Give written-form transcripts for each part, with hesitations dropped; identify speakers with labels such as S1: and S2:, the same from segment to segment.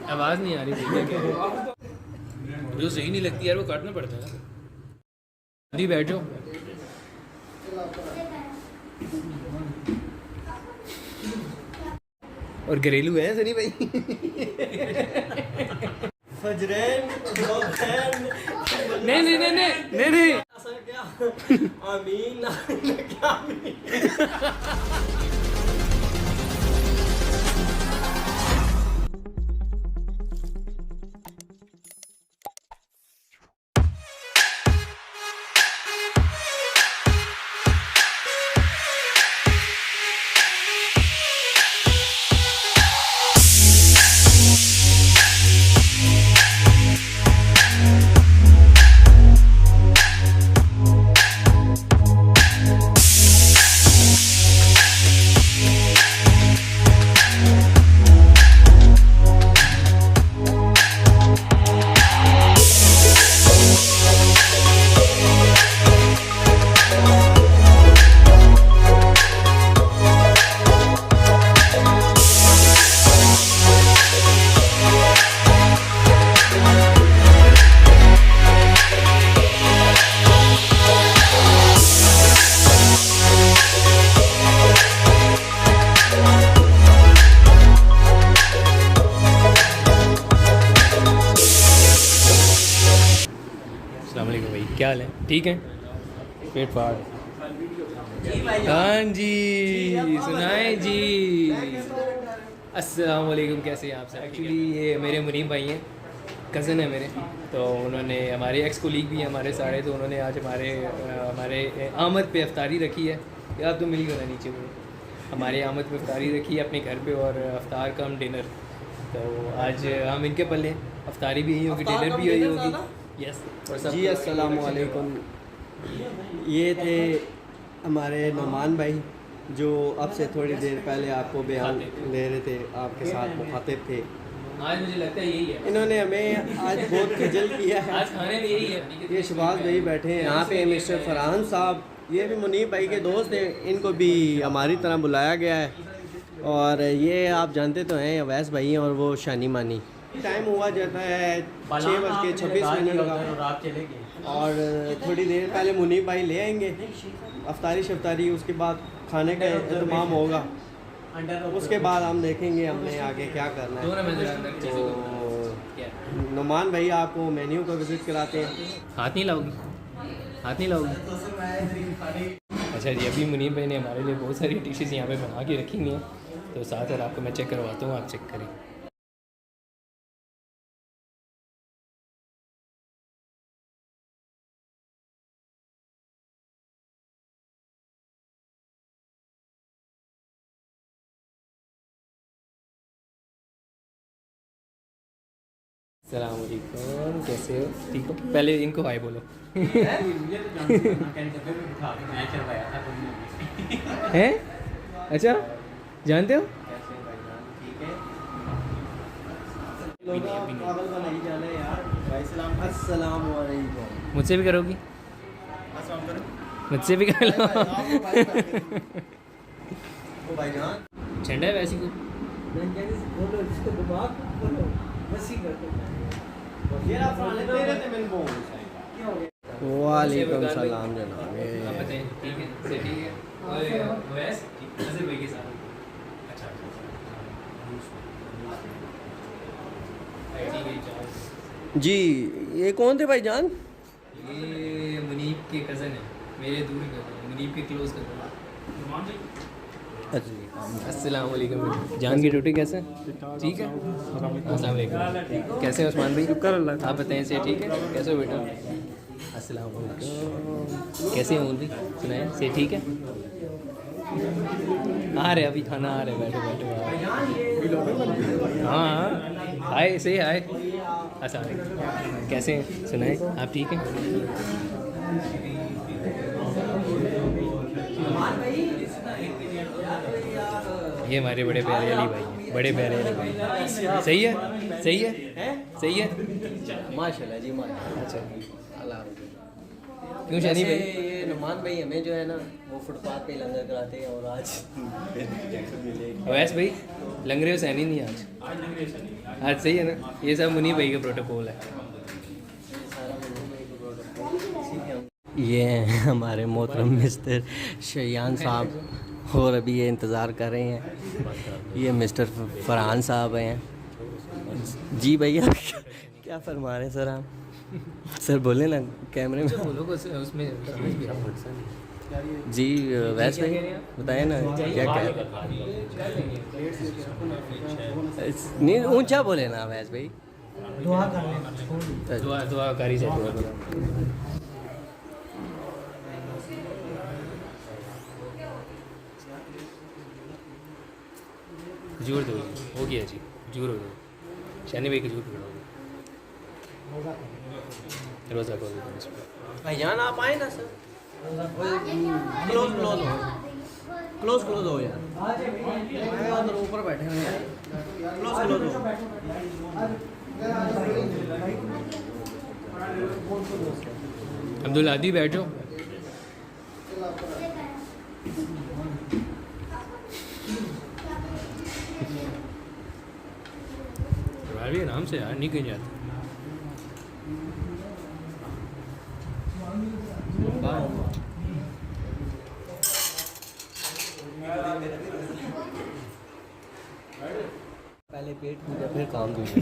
S1: आवाज़ नहीं आ रही थी क्या? जो सही नहीं लगती यार वो काटना पड़ता है। अभी बैठो। और घरेलू है सनी भाई।
S2: फजरैन
S1: नहीं नहीं नहीं नहीं नहीं
S2: असल क्या आमीन क्या आमीन
S1: भाई क्या हाल है? ठीक है? पेट फाड़। हाँ जी सुनाए जी। अस्सलाम वालेकुम, कैसे हैं आप सब? एक्चुअली ये मेरे मुनीम भाई हैं, कज़न है मेरे, तो उन्होंने हमारे एक्स कोलीग भी हैं हमारे सारे, तो उन्होंने आज हमारे आमद पे अफ्तारी रखी है। यार तो मिल गया नीचे में, हमारे आमद पे अफ्तारी रखी है अपने घर पे, और अफ्तार कम डिनर। तो आज हम इनके पल्ले अफ्तारी भी यही होगी, डिनर भी यही होगी। यस
S2: जी अस्सलाम वालेकुम। ये थे हमारे नुमान भाई जो अब से थोड़ी देर पहले आपको बयान दे रहे थे, आपके साथ मुखातिब थे।
S1: आज मुझे लगता है यही है,
S2: इन्होंने हमें आज बहुत खजल किया है।
S1: आज खाने में यही है।
S2: ये शबाज भाई बैठे हैं यहाँ पे, मिस्टर फरहान साहब, ये भी मुनीब भाई के दोस्त हैं, इनको भी हमारी तरह बुलाया गया है। और ये आप जानते तो हैं अवैस भाई हैं, और वो शानी मानी। टाइम हुआ जाता है 6:26 का, और थोड़ी देर पहले मुनीब भाई ले आएंगे अफ्तारी शफ्तारी, उसके बाद खाने का इंतजाम होगा, उसके बाद हम देखेंगे हमने आगे क्या करना है। तो नुमान भाई आपको मेन्यू का विजिट कराते हैं।
S1: हाथ नहीं लाओगी? हाथ नहीं लाओगी? अच्छा जी, अभी मुनीब भाई ने हमारे लिए बहुत सारी डिशेज़ यहाँ पे बना के रखी हुई हैं, तो साथ और आपको मैं चेक करवाता हूँ, आप चेक करें। अस्सलाम वालेकुम, कैसे हो? ठीक हो? पहले इनको हाय बोलो। हैं? अच्छा जानते हो? मुझसे भी करोगी? मुझसे भी कर लो। ठंडा है वैसे को?
S2: वालेकुम सलाम जनाब।
S1: आप बताएं, ठीक है? से ठीक है? और वैस नज़र भाई के साथ। अच्छा
S2: जी, ये कौन थे भाईजान?
S1: ये मुनीब के कज़न है, मेरे दूर कज़न, मुनीब के क्लोज कज़न। अस्सलाम वालेकुम। जान की ड्यूटी कैसे? ठीक है? अस्सलाम वालेकुम। कैसे हो उस्मान भाई? शुक्र अल्लाह। आप बताएं से ठीक है? कैसे हो बेटा? अस्सलाम वालेकुम। कैसे हो भाई? सुनाए से ठीक है? आ रहे अभी खाना आ रहे, बैठो बैठो। हाँ हाय से हाय। अस्सलाम वालेकुम। कैसे हैं? सुनाए आप ठीक हैं? ये हमारे बड़े प्यारे अली भाई हैं, बड़े प्यारे अली भाई। सही है? सही है? सही है?
S2: माशाल्लाह जी माशाल्लाह।
S1: अच्छा
S2: अल्लाह
S1: क्यों शनी भाई?
S2: ये नुमान भाई हमें जो है ना वो फुटपाथ पे लंगर कराते हैं और आज
S1: अवैस भाई लंगरे सैनी नहीं आज सही है ना? ये सब मुनीब भाई का प्रोटोकॉल है।
S2: ये हैं हमारे मोहतरम मिस्टर शयान साहब और अभी ये इंतज़ार कर रहे हैं। ये मिस्टर फरहान साहब हैं। जी भैया क्या फरमा रहे हैं सर आप? सर बोले ना कैमरे में।
S1: बोलो को उसमें समझ भी आप
S2: जी वैसे भाई बताए ना क्या क्या नहीं ऊंचा बोले ना वैसे भाई।
S3: दुआ कर लेना।
S1: दुआ करी जाए। जोर दो हो गया जी, जोर हो दो। शनी भाई का जोर पकड़ो, रोज़ा को
S2: भाईजान आप आए ना सर। क्लोज क्लोज हो क्लोज क्लोज हो यार। उधर ऊपर बैठे हुए हैं। क्लोज क्लोज हो।
S1: अब्दुल आदि बैठो। भी आराम से यार, नहीं कहीं जाते।
S2: पहले पेट पूजा फिर काम दूंगा।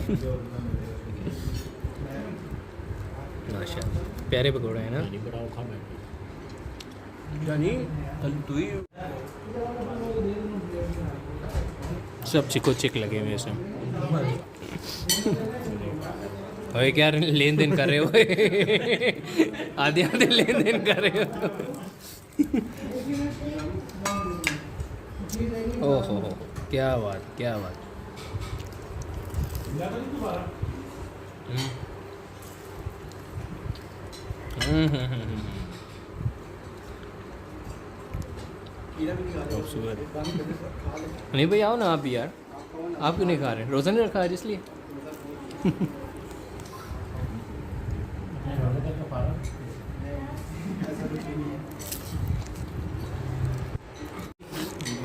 S1: माशाल्लाह प्यारे पकौड़े हैं ना।
S2: यानी तू ही
S1: सब चिको चिक लगे हुए इसमें। ओए क्या लेन देन कर रहे हो? आधे आधे लेन देन कर रहे हो। ओहो क्या बात, क्या बात। नहीं भाई आओ ना आप भी यार। आप क्यों नहीं खा रहे? रोज़ा नहीं रखा है इसलिए।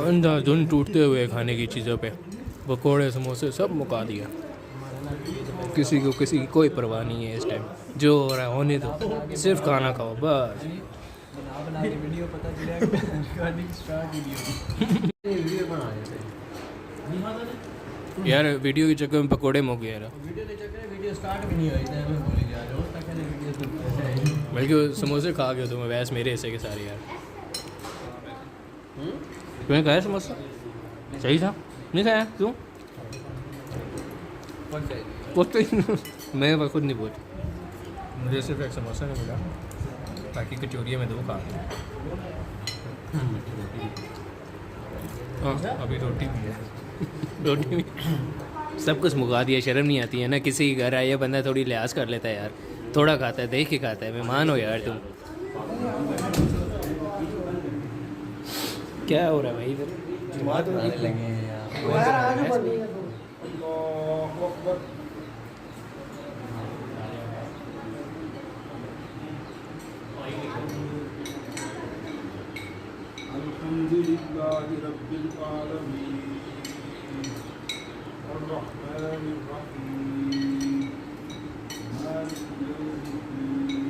S1: अंधाधुन टूटते हुए खाने की चीज़ों पे पकोड़े समोसे सब मुका दिया। किसी को किसी की कोई परवाह नहीं है इस टाइम। जो हो रहा है होने दो, सिर्फ खाना खाओ बस। यार वीडियो के चक्कर में पकोड़े मुक गए यार।
S2: वीडियो स्टार्ट भी नहीं हुई था मैं भूल गया।
S1: बल्कि समोसे खा गया तुम्हें वैसे मेरे ऐसे के सारे यार। तुम्हें खाया समोसा? सही था? नहीं खाया क्यों? मैं खुद नहीं बोल। मुझे सिर्फ एक समोसा नहीं मिला, बाकी कचौरियाँ में 2 खा गया। हाँ अभी रोटी भी है। रोटी भी सब कुछ मुका दिया। शर्म नहीं आती है ना? किसी के घर आया बंदा थोड़ी लिहाज कर लेता है यार। थोड़ा खाता है, देख के खाता है। मेहमान हो यार तुम। क्या हो रहा है भाई इधर?
S2: बात बनाने लगे हैं यार।
S4: अल्हम्दुलिल्लाहि रब्बिल आलमीन अर्रहमानिर रहीम मालिकि यौमिद्दीन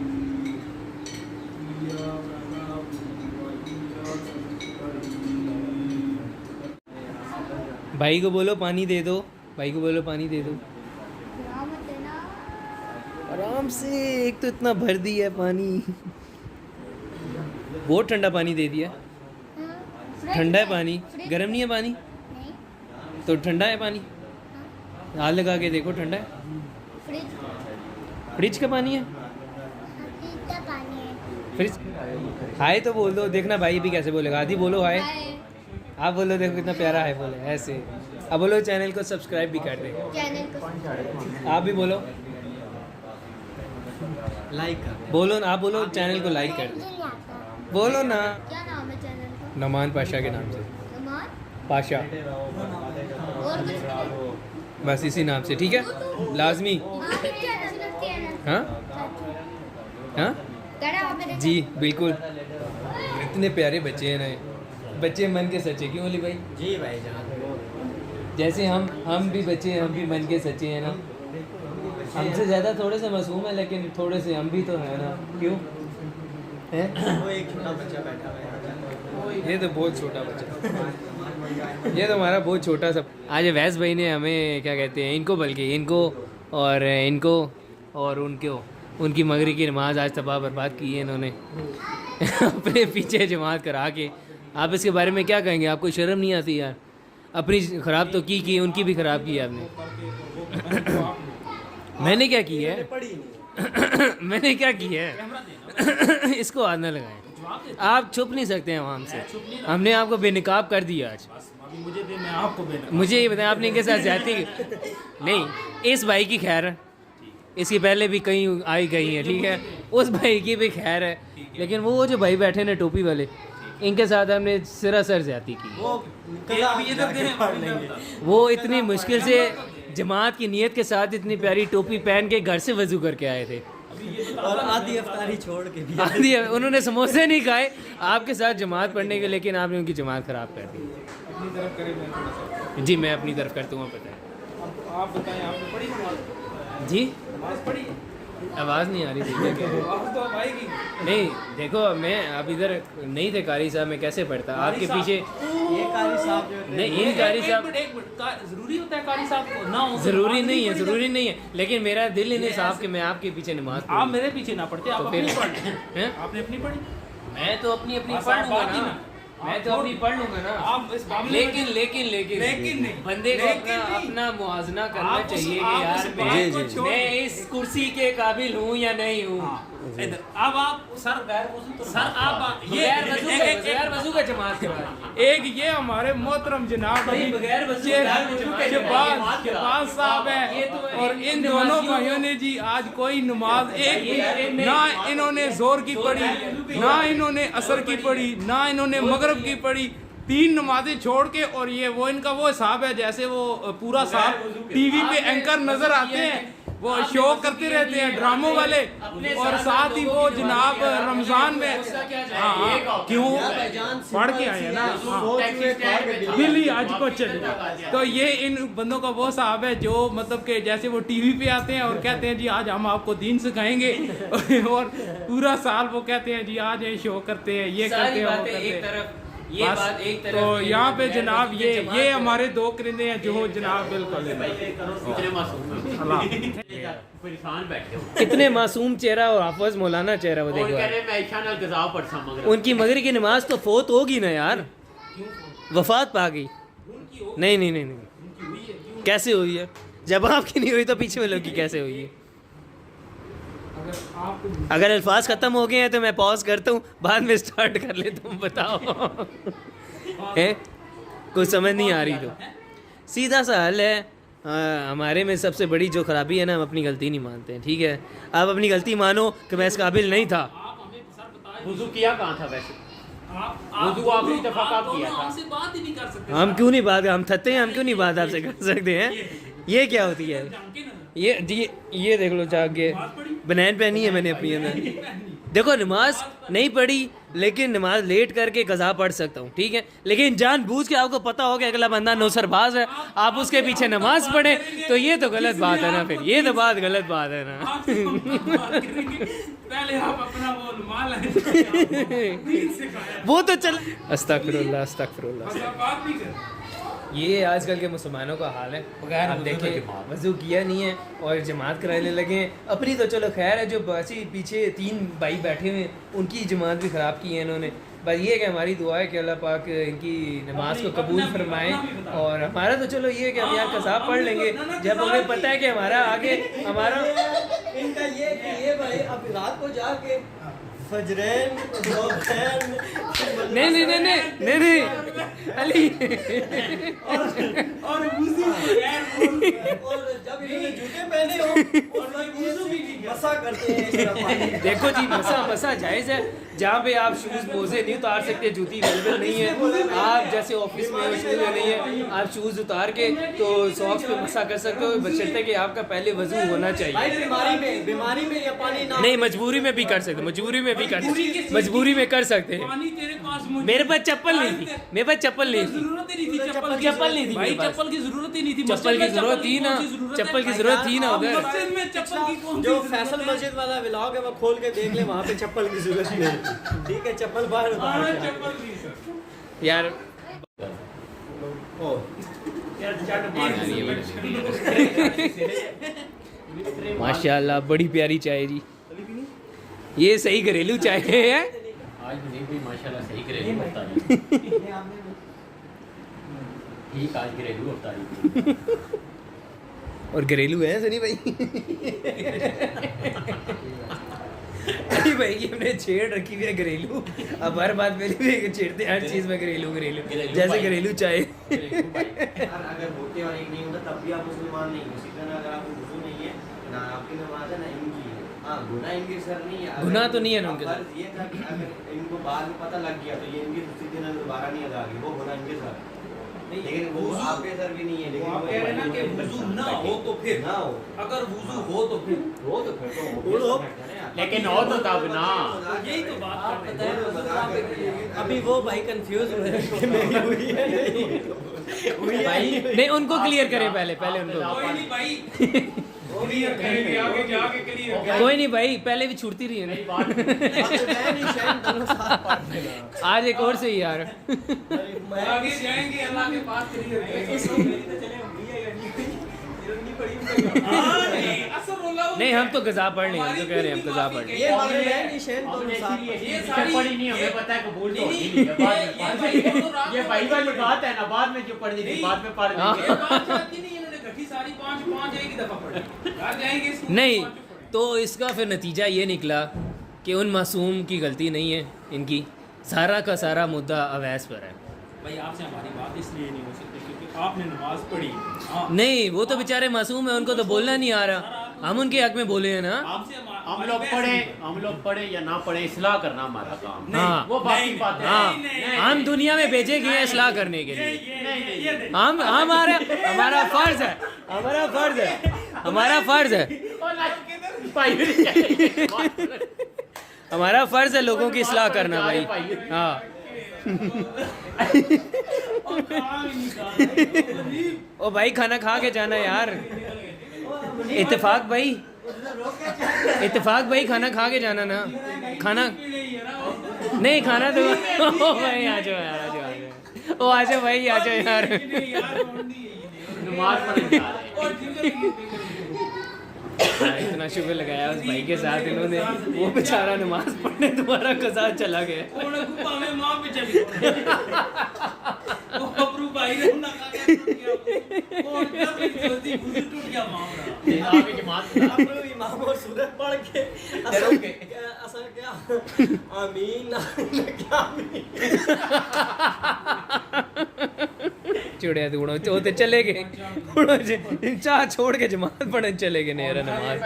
S4: इय्याका नअबुदु व इय्याका नस्तईन।
S1: भाई को बोलो पानी दे दो, भाई को बोलो पानी दे दो। आराम से, एक तो इतना भर दिया है पानी। बहुत ठंडा पानी दे दिया। ठंडा है पानी, गर्म नहीं है पानी। तो ठंडा है पानी, हाथ लगा के देखो ठंडा है। फ्रिज का पानी है। फ्रिज हाय तो बोल दो, देखना भाई भी कैसे बोलेगा। आदि बोलो हाय। आप बोलो, देखो कितना प्यारा है बोले ऐसे। अब बोलो चैनल को सब्सक्राइब भी कर दे। आप भी बोलो,
S2: लाइक कर
S1: बोलो ना। आप बोलो चैनल को लाइक कर दे। बोलो ना।
S5: क्या नाम है चैनल का?
S1: नमान पाशा के नाम से।
S5: नमान?
S1: पाशा,
S5: और कुछ नहीं?
S1: बस इसी नाम से, ठीक है? लाजमी।
S5: हाँ, चैनल रखते हैं ना।
S1: हाँ हाँ
S5: कह रहा आप मेरे
S1: जी बिल्कुल, इतने प्यारे बच्चे हैं ना, बच्चे मन के सच्चे, क्यों अली भाई?
S2: जी भाई जान,
S1: जैसे हम भी बच्चे हैं, हम भी मन के सच्चे हैं ना। हमसे ज़्यादा थोड़े से मासूम है, लेकिन थोड़े से हम भी तो हैं ना, क्यों हैं?
S2: वो एक छोटा बच्चा बैठा हुआ है।
S1: ये तो बहुत छोटा बच्चा, ये तो हमारा बहुत छोटा सा। आज वैस भाई ने हमें क्या कहते हैं, इनको बल्कि इनको और उनकी मगरिब की नमाज आज तबाह बर्बाद की है इन्होंने अपने पीछे जमात करा के। आप इसके बारे में क्या कहेंगे? आपको शर्म नहीं आती यार? अपनी ख़राब तो की, उनकी भी ख़राब की आपने। मैंने क्या की है? मैंने क्या की है? इसको हाथ न लगाएं, आप छुप नहीं सकते हैं आवाम से। हमने आपको बेनकाब कर दिया आज। मुझे ये बताएं, आपने इनके साथ ज्यादती नहीं, इस भाई की खैर है, इसकी पहले भी कहीं आई गई है, ठीक है, उस भाई की भी खैर है, लेकिन वो जो भाई बैठे ना टोपी वाले, इनके साथ हमने सरासर ज्यादती की। वो इतनी मुश्किल से जमात की नीयत के साथ इतनी प्यारी टोपी पहन के घर से वजू करके आए थे,
S2: और आधी अफ्तारी छोड़ के भी
S1: आधी उन्होंने समोसे नहीं खाए आपके साथ जमात पढ़ने के, लेकिन आपने उनकी जमात ख़राब कर दी।
S4: अपनी तरफ करें, मैं थोड़ा सा
S1: जी मैं अपनी तरफ करता हूँ, पता है।
S4: आप बताएं, आपने पढ़ी नमाज?
S1: जी
S4: नमाज पढ़ी?
S1: आवाज़ नहीं आ रही थी क्या?
S4: आवाज़ तो अब आएगी।
S1: नहीं देखो, मैं अब इधर नहीं थे कारी साहब, मैं कैसे पढ़ता आपके पीछे?
S2: ये कारी साहब जो थे,
S1: नहीं, इन कारी साहब
S4: एक मिनट, जरूरी होता है कारी साहब को ना हो?
S1: ज़रूरी नहीं है, लेकिन मेरा दिल इन्हें साहब कि मैं आपके पीछे नमाज
S4: आप मेरे पीछे ना पढ़ते, आप
S1: तो
S4: अपनी
S1: फिर-
S4: पढ़
S1: हैं?
S4: आपने अपनी पढ़ी,
S1: मैं तो अपनी
S4: बस
S1: पढ़
S4: आप
S1: लूँगा
S4: बात ही
S1: ना,
S4: ना।
S1: मैं तो अपनी पढ़ लूँगा ना।
S4: आप इस मामले में-
S1: लेकिन
S4: नहीं,
S1: बंदे को
S4: लेकिन नहीं।
S1: अपना मुआवजना करना
S4: आप उस-
S1: चाहिए कि
S4: आप
S1: यार
S4: उस बात को छोड़-
S1: मैं इस कुर्सी के काबिल हूँ या नहीं हूँ।
S4: इधर अब आप सर आप
S1: बगैर वजू का जमात करा दी।
S4: एक ये हमारे मोहतरम जनाब
S1: भाई, बगैर वजू के
S4: शहबाज साहब है, और इन दोनों भाइयों ने जी आज कोई नमाज एक भी ना इन्होंने जोर की पढ़ी, ना इन्होंने असर की पढ़ी, ना इन्होंने मगरब की पढ़ी, 3 नमाजें छोड़ के। और ये वो इनका वो हिसाब है जैसे वो पूरा साहब टीवी पे एंकर नजर आते हैं, वो शो करते रहते हैं ड्रामों वाले, और साथ ही वो जनाब रमजान में क्यों पढ़ के आए हैं ना, बिल्ली आज को चले। तो ये इन बंदों का वो साहब है जो मतलब कि जैसे वो टीवी पे आते हैं और कहते हैं जी आज हम आपको दीन सिखाएंगे और पूरा साल वो कहते हैं जी आज ये शो करते हैं, ये करते हैं, वो करते हैं।
S1: ये
S4: बस,
S1: बात एक तरफ,
S4: तो यहाँ पे जनाब ये हमारे 2 करिंदे हैं जो जनाब बिल्कुल
S1: कितने मासूम चेहरा और हाफिज मौलाना चेहरा, वो देखो उनकी मगरिब की नमाज तो फोत होगी ना यार, वफात पा गई। नहीं, कैसे हुई है? जब आपकी नहीं हुई तो पीछे वालों की कैसे हुई है? अगर अल्फाज ख़त्म हो गए हैं तो मैं पॉज करता हूँ, बाद में स्टार्ट कर लेता हूँ। बताओ है कुछ समझ नहीं आ रही तो सीधा सा हल है। हमारे में सबसे बड़ी जो ख़राबी है ना, हम अपनी गलती नहीं मानते हैं, ठीक है? आप अपनी गलती मानो कि मैं इस काबिल नहीं था।
S6: वुज़ू किया कहाँ था वैसे? वुज़ू आखिरी दफ़ा कब किया था?
S4: हमसे बात ही नहीं कर सकते।
S1: हम क्यों नहीं बात, हम थकते हैं, हम क्यों नहीं बात आपसे कर सकते हैं? ये क्या होती है? ये देख लो, जाके बनैन पहनी है मैंने अपनी अंदर। देखो नमाज नहीं पढ़ी, लेकिन नमाज लेट करके कज़ा पढ़ सकता हूँ, ठीक है? लेकिन जानबूझ के आपको पता हो कि अगला बंदा नौसरबाज है, आप उसके पीछे नमाज पढ़े, तो ये तो गलत बात है ना। फिर ये तो बात गलत बात है ना।
S4: पहले आप अपना वो रुमाल
S1: वो तो चल, अस्तगफिरुल्लाह अस्तगफिरुल्लाह।
S4: बात नहीं कर।
S1: ये आजकल के मुसलमानों का हाल है। आप देखें, वज़ू किया नहीं है और जमात कराने लगे हैं। अपनी तो चलो खैर है, जो बासी पीछे 3 भाई बैठे हुए हैं उनकी जमात भी ख़राब की है इन्होंने। बस ये कि हमारी दुआ है कि अल्लाह पाक इनकी नमाज को कबूल फरमाएं, और हमारा तो चलो ये कि हम यहाँ कज़ा पढ़ लेंगे जब हमें पता है कि हमारा आगे हमारा
S2: इनका ये कि ये भाई अब रात को जाके फजरैन
S1: नहीं अली
S2: और वुज़ू और जब इन्होंने जूते पहने हो और वुज़ू भी मसा करते हैं इस तरह पानी।
S1: देखो जी, मसा जायज़ है, जहाँ पे आप शूज़ मोजे नहीं उतार सकते, जूती अवेलेबल नहीं है, आप जैसे ऑफिस में शूज़ नहीं है, आप शूज़ उतार के तो सॉक्स पे मसा कर सकते हो, बशर्ते कि आपका पहले वजू होना चाहिए।
S2: बीमारी में या पानी ना
S1: नहीं, मजबूरी में भी कर सकते, मजबूरी में भी कर सकते, मजबूरी में कर सकते हैं।
S4: पानी तेरे पास
S1: मेरे पास चप्पल नहीं थी, मेरे पास चप्पल नहीं थी,
S4: जरूरत ही नहीं थी चप्पल की
S1: नहीं थी
S4: भाई,
S1: मेरे पास।
S4: चप्पल की जरूरत ही नहीं थी,
S1: चप्पल की जरूरत थी ना, चप्पल की जरूरत थी ना उधर।
S4: मस्जिद में चप्पल की कौन सी
S2: जो
S4: जरूरत
S2: फैसल
S4: है?
S2: मस्जिद वाला व्लॉग है वो खोल के देख ले, वहाँ पे चप्पल की जरूरत नहीं है। ठीक है, चप्पल बाहर उतार
S4: हाँ,
S2: के।
S4: चप्पल की।
S1: यार
S2: ओ,
S1: माशाल्लाह बड़ी प्यारी चाय जी, ये सही घरेलू चाय है।
S6: आज मुनीब भाई माशाल्लाह सही घरेलू अफ्तारी, ठीक आज घरेलू अफ्तारी।
S1: और घरेलू है सनी भाई। अरे भाई ये हमने छेड़ रखी हुई है घरेलू, अब हर बात में भी छेड़ते हैं, हर चीज़ में घरेलू घरेलू, जैसे घरेलू चाय।
S2: अगर होते और एक नहीं होता तब भी आप मुसलमान नहीं हो। इसी तरह अगर आपको वुज़ू नहीं है ना, आपकी नमाज है ना इनकी है। हाँ, गुनाह इनके सर नहीं है।
S1: गुनाह तो नहीं है ना उनके सर।
S2: ये था कि अगर इनको बाद में पता लग गया तो ये इनकी दूसरी दिन दोबारा नहीं अदा होगी, वो गुनाह इनके सर। लेकिन वो आपके सर भी नहीं है। लेकिन
S4: आप कह रहे हैं ना कि वुज़ू ना हो तो फिर
S2: ना हो,
S4: अगर वुज़ू हो तो फिर
S2: हो तो फिर तो हो।
S6: लेकिन हो तो तब ना,
S4: यही तो बात करते हैं।
S2: अभी वो भाई कंफ्यूज हुए हैं कि मेरी हुई है नहीं हुई है।
S6: भाई
S1: नहीं, उनको क्लियर करें पहले उनको।
S4: कोई नहीं भाई, क्लियर करेंगे, आगे जाके क्लियर
S1: कोई नहीं भाई, पहले भी छूटती रही है ना। आज एक और सही यार।
S4: आगे जाएंगे, अल्लाह के पास क्लियर करेंगे।
S1: नहीं, हम तो गज़ा पढ़ नहीं, हम तो कह रहे हैं हम गज़ा पढ़ नहीं।
S2: ये वालिदैन की शैन तो इंसाफ पर।
S6: ये पढ़ी नहीं, हमें पता है कबूल तो होती नहीं है बाद में। ये भाई वाली बात है ना, बाद में जो पढ़नी थी बाद में पढ़ देंगे।
S1: नहीं, तो इसका फिर नतीजा ये निकला कि उन मासूम की गलती नहीं है, इनकी सारा का सारा मुद्दा अवैस पर है।
S4: भाई आपसे हमारी बात इसलिए नहीं हो सकती क्योंकि आपने नमाज पढ़ी। हाँ,
S1: नहीं, वो तो बेचारे मासूम है, उनको तो बोलना नहीं आ रहा, हम उनके हक में बोले हैं ना।
S4: आपसे
S6: हम लोग पढ़े या ना पढ़े, इस्लाह करना हमारा काम।
S1: हाँ,
S6: वो बाकी बात है।
S1: हाँ, हम दुनिया में भेजे गए हैं इस्लाह करने के लिए। हम हमारा फर्ज है, हमारा फर्ज है हमारा फर्ज है लोगों की इस्लाह करना भाई। हाँ। ओ भाई खाना खा के जाना यार। इत्तेफाक भाई खाना खा के जाना ना। खाना नहीं खाना तो ओ भाई आ जाओ यार, आ जाओ ओ आ जाओ भाई, आ जाओ यार।
S6: नमाज पढ़ने जा रहे हैं।
S1: इतना शुक्र लगाया उस भाई के साथ इन्होंने, वो बेचारा नमाज पढ़ने तुम्हारा कज़ा चला गया।
S2: इमाम और सूरत पढ़ के असल क्या आमीन क्या
S1: चुड़िया दूड़ो तो चले गए, चाह छोड़ के जमात पढ़ने चले गए नेरा नमाज।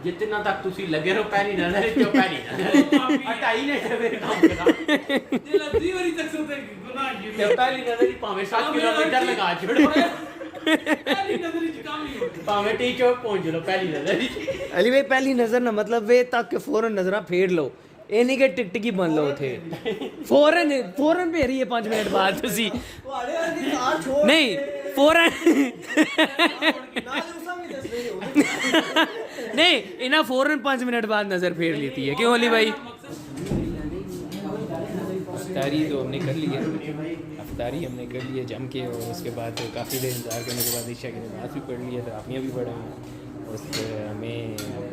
S6: जितना तक तुसी लगे रहो पहली नजर क्यों पहली नजर हटाई ने मेरे काम करा
S4: जल्दी वाली तक सोते गुनाह ये
S6: पहली नजर ही पावे 7 किलोमीटर लगा छोड़ो
S4: पहली नजर ही काम नहीं होती।
S6: पावे टी चौक पहुंच लो पहली नजर ही।
S1: अली भाई पहली नजर ना मतलब वे तक के फौरन नजरा फेर लो, ये नहीं कि टिकटिकी बन लो थे फौरन फेरी है 5 मिनट बाद तुसी नहीं फौरन नहीं इन्हें फौरन 5 मिनट बाद नजर फेर लेती है। क्यों अली भाई? अफ्तारी तो हमने कर ली है, अफ्तारी हमने कर ली है जम के, और उसके बाद काफ़ी देर इंतजार करने के बाद ईशा की नमाज़ भी पढ़ ली है, तरावियाँ भी पढ़े हैं। उसके हमें अब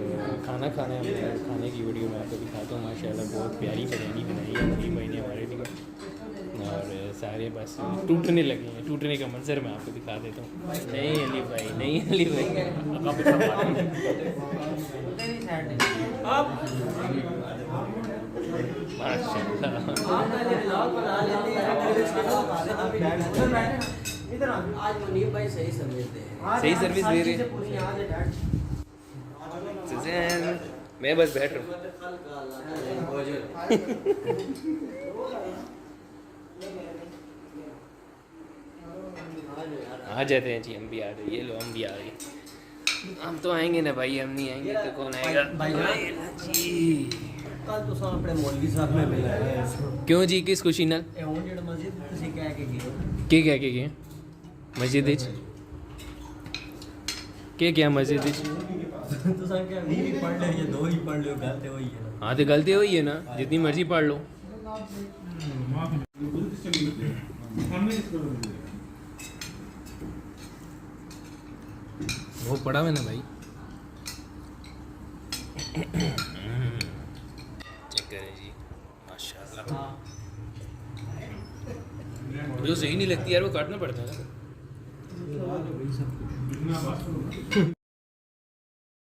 S1: खाना खाना है, हमने खाने की वीडियो मैं आपको दिखाता हूँ। माशाल्लाह बहुत प्यारी बिरयानी बनाई है मुनीब भाई ने हमारे लिए, और सारे बस टूटने लगे हैं। टूटने का मंजर मैं आपको दिखा देता हूँ। नहीं अली भाई, नहीं अली भाई,
S2: आज मुनीब भाई सही सर्विस दे रहे हैं।
S1: सही सर्विस दे रहे हैं। मैं बस बैठ रहा हूँ। आ जाते हैं जी, हम भी आ रहे हैं। ये लो, हम भी आ रहे हैं। हम तो आएंगे ना भाई, हम नहीं आएंगे तो कौन आएगा जी।
S2: कल तो अपने मौलवी साहब में मिला है।
S1: क्यों जी, किस खुशी नाल?
S2: ਇਹ ਹੁਣ ਜਿਹੜਾ ਮਸਜਿਦ ਤੁਸੀਂ ਕਹਿ ਕੇ ਗਏ
S1: क्या क्या क्या क्या मस्जिद विच क्या मस्जिद विच?
S2: ਤੁਸੀਂ ਕਿਹਾ 20 ਵੀ ਪੜ੍ਹ ਲਿਓ ਜਾਂ 2 ਹੀ ਪੜ੍ਹ ਲਿਓ, ਗੱਲ ਤੇ ਹੋਈ ਹੈ ਨਾ।
S1: हाँ तो गलती हुई है ना, जितनी मर्जी पढ़ लो। वो पढ़ा हुआ ना भाई। चेक करें जी, माशाल्लाह। जो सही नहीं लगती यार, वो काटना पड़ता है ना।